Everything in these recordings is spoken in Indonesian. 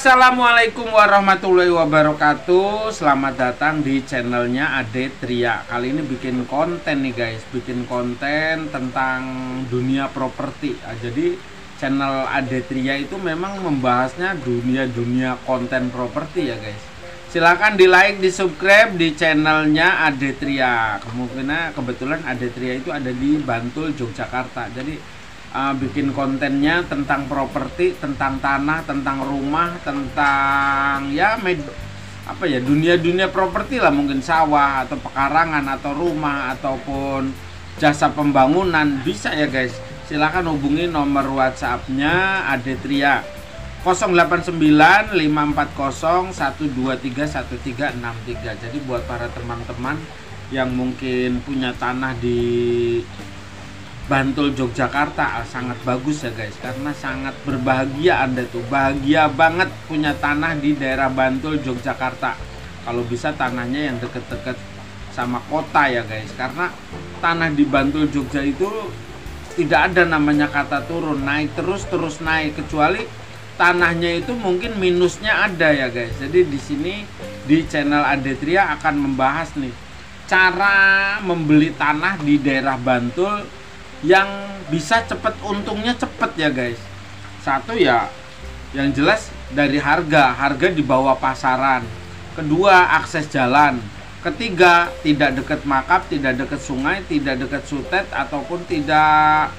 Assalamualaikum warahmatullahi wabarakatuh. Selamat datang di channelnya Ade Tria. Kali ini bikin konten nih guys, bikin konten tentang dunia properti. Jadi channel Ade Tria itu memang membahasnya dunia konten properti ya guys. Silahkan di like, di subscribe di channelnya Ade Tria. Kebetulan Ade Tria itu ada di Bantul, Yogyakarta. Jadi bikin kontennya tentang properti, tentang tanah, tentang rumah, tentang dunia properti lah, mungkin sawah atau pekarangan atau rumah ataupun jasa pembangunan bisa ya guys. Silahkan hubungi nomor WhatsAppnya Ade Tria 089540123163. Jadi buat para teman-teman yang mungkin punya tanah di Bantul, Yogyakarta, sangat bagus ya guys, karena sangat berbahagia Anda tuh, bahagia banget punya tanah di daerah Bantul, Yogyakarta. Kalau bisa tanahnya yang deket-deket sama kota ya guys, karena tanah di Bantul, Jogja itu tidak ada namanya kata turun, naik terus naik, kecuali tanahnya itu mungkin minusnya ada ya guys. Jadi di sini di channel Ade Tria akan membahas nih cara membeli tanah di daerah Bantul yang bisa cepet, untungnya cepet ya guys. Satu ya, yang jelas dari harga di bawah pasaran. Kedua, akses jalan. Ketiga, tidak dekat makam, tidak dekat sungai, tidak dekat sutet, ataupun tidak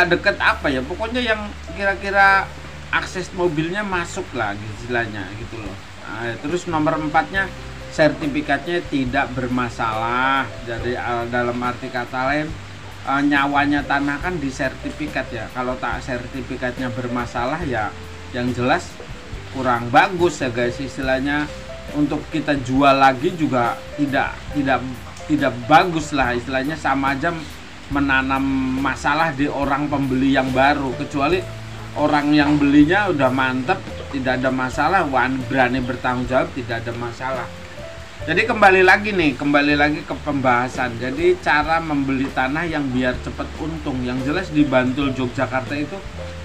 dekat apa ya, pokoknya yang kira-kira akses mobilnya masuk lah istilahnya gitu loh. Nah, terus nomor 4-nya, sertifikatnya tidak bermasalah. Jadi dalam arti kata lain, nyawanya tanah kan di sertifikat ya. Kalau tak sertifikatnya bermasalah ya yang jelas kurang bagus ya guys. Istilahnya untuk kita jual lagi juga tidak bagus lah, istilahnya sama aja menanam masalah di orang pembeli yang baru. Kecuali orang yang belinya udah mantep, tidak ada masalah, berani bertanggung jawab, tidak ada masalah. Jadi kembali lagi ke pembahasan. Jadi cara membeli tanah yang biar cepet untung. Yang jelas di Bantul, Yogyakarta itu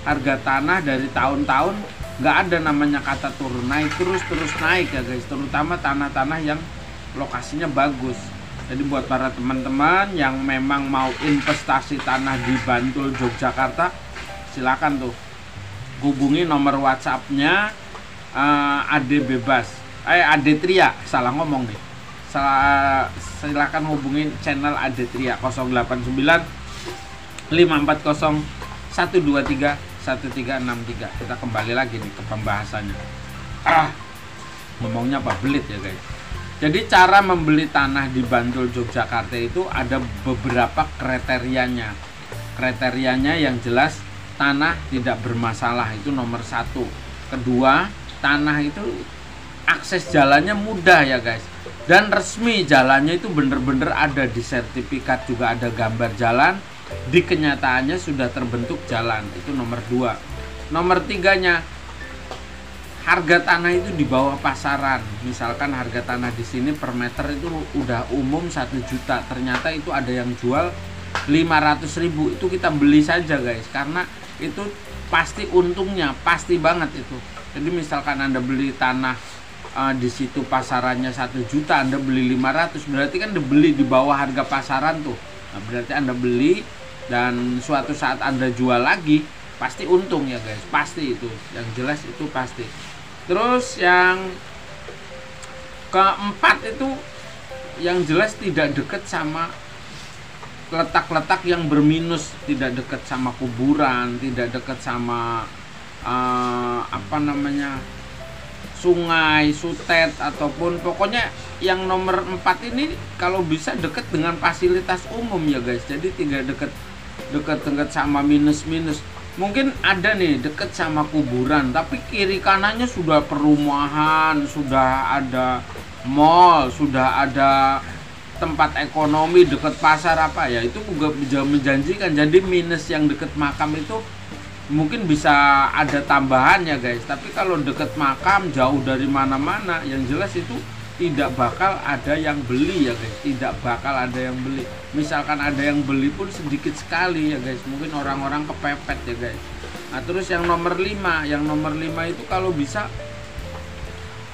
harga tanah dari tahun-tahun nggak ada namanya kata turun, naik terus naik ya guys. Terutama tanah-tanah yang lokasinya bagus. Jadi buat para teman-teman yang memang mau investasi tanah di Bantul, Yogyakarta, silakan tuh hubungi nomor WhatsAppnya Ade Tria, salah ngomong nih. Silakan hubungin channel Ade Tria 089540123163. Kita kembali lagi nih ke pembahasannya. Ngomongnya apa belit ya guys. Jadi cara membeli tanah di Bantul, Yogyakarta itu ada beberapa kriterianya. Kriterianya yang jelas tanah tidak bermasalah, itu nomor 1. Kedua, tanah itu akses jalannya mudah ya guys, dan resmi, jalannya itu bener-bener ada di sertifikat, juga ada gambar jalan, di kenyataannya sudah terbentuk jalan. Itu nomor 2. Nomor 3-nya, harga tanah itu di bawah pasaran. Misalkan harga tanah di sini per meter itu udah umum 1 juta, ternyata itu ada yang jual 500.000, itu kita beli saja guys, karena itu pasti untungnya, pasti banget itu. Jadi misalkan Anda beli tanah di situ pasarannya 1 juta, Anda beli 500, berarti kan dibeli di bawah harga pasaran tuh. Nah, berarti Anda beli dan suatu saat Anda jual lagi pasti untung ya guys, pasti itu. Yang jelas itu pasti. Terus yang keempat itu yang jelas tidak dekat sama letak-letak yang berminus, tidak dekat sama kuburan, tidak dekat sama sungai, sutet, ataupun pokoknya yang nomor 4 ini kalau bisa dekat dengan fasilitas umum ya guys. Jadi tidak dekat sama minus. Mungkin ada nih dekat sama kuburan, tapi kiri kanannya sudah perumahan, sudah ada mall, sudah ada tempat ekonomi, dekat pasar apa ya, itu juga menjanjikan. Jadi minus yang dekat makam itu mungkin bisa ada tambahan ya guys. Tapi kalau deket makam, jauh dari mana-mana, yang jelas itu tidak bakal ada yang beli ya guys, tidak bakal ada yang beli. Misalkan ada yang beli pun sedikit sekali ya guys, mungkin orang-orang kepepet ya guys. Nah, terus yang nomor 5, itu kalau bisa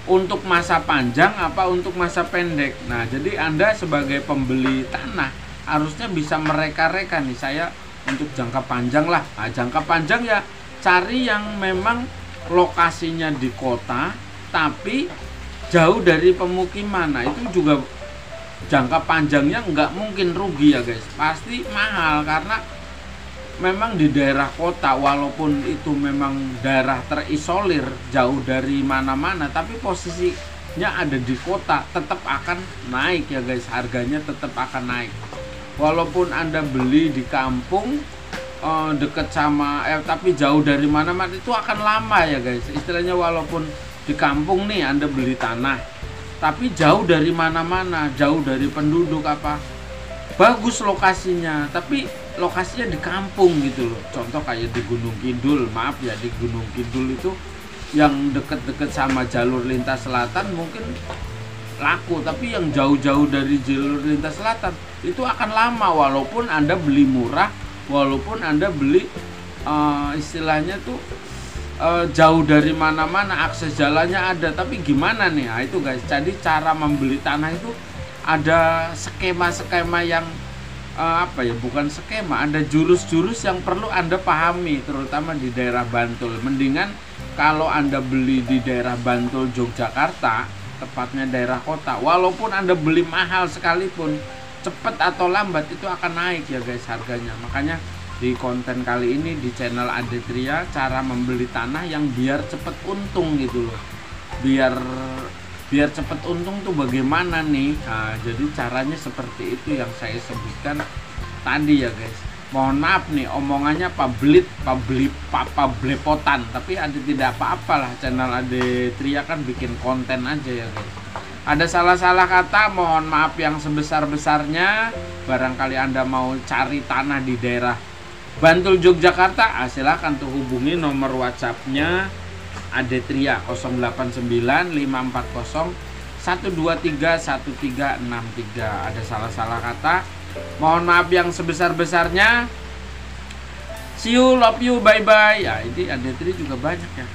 untuk masa panjang apa untuk masa pendek. Nah, jadi Anda sebagai pembeli tanah harusnya bisa mereka-reka nih, saya untuk jangka panjang lah. Nah, jangka panjang ya cari yang memang lokasinya di kota tapi jauh dari pemukiman. Nah, itu juga jangka panjangnya nggak mungkin rugi ya guys, pasti mahal karena memang di daerah kota, walaupun itu memang daerah terisolir jauh dari mana-mana, tapi posisinya ada di kota, tetap akan naik ya guys, harganya tetap akan naik. Walaupun Anda beli di kampung deket sama tapi jauh dari mana-mana, itu akan lama ya guys. Istilahnya walaupun di kampung nih Anda beli tanah, tapi jauh dari mana-mana, jauh dari penduduk apa, bagus lokasinya, tapi lokasinya di kampung gitu loh. Contoh kayak di Gunung Kidul, maaf ya, di Gunung Kidul itu yang deket-deket sama jalur lintas selatan mungkin laku, tapi yang jauh-jauh dari jalur lintas selatan itu akan lama. Walaupun Anda beli murah, walaupun Anda beli istilahnya tuh jauh dari mana-mana, akses jalannya ada, tapi gimana nih? Nah, itu guys, jadi cara membeli tanah itu ada skema-skema yang apa ya, bukan skema, ada jurus-jurus yang perlu Anda pahami, terutama di daerah Bantul. Mendingan kalau Anda beli di daerah Bantul, Yogyakarta, tepatnya daerah kota, walaupun Anda beli mahal sekalipun, cepat atau lambat itu akan naik ya guys harganya. Makanya di konten kali ini di channel Adetria, cara membeli tanah yang biar cepet untung gitu loh. Biar cepet untung tuh bagaimana nih? Nah, jadi caranya seperti itu yang saya sebutkan tadi ya guys. Mohon maaf nih omongannya pablepotan, tapi ada tidak apa-apalah, channel Adetria kan bikin konten aja ya guys. Ada salah-salah kata, mohon maaf yang sebesar-besarnya. Barangkali Anda mau cari tanah di daerah Bantul, Yogyakarta, silahkan tuh hubungi nomor WhatsApp-nya Adetria 089540 123 1363. Ada salah-salah kata, mohon maaf yang sebesar-besarnya. See you, love you, bye bye. Ya, ini Adetria juga banyak ya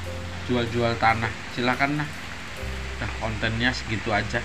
jual-jual tanah, silakan lah. Nah, kontennya segitu aja.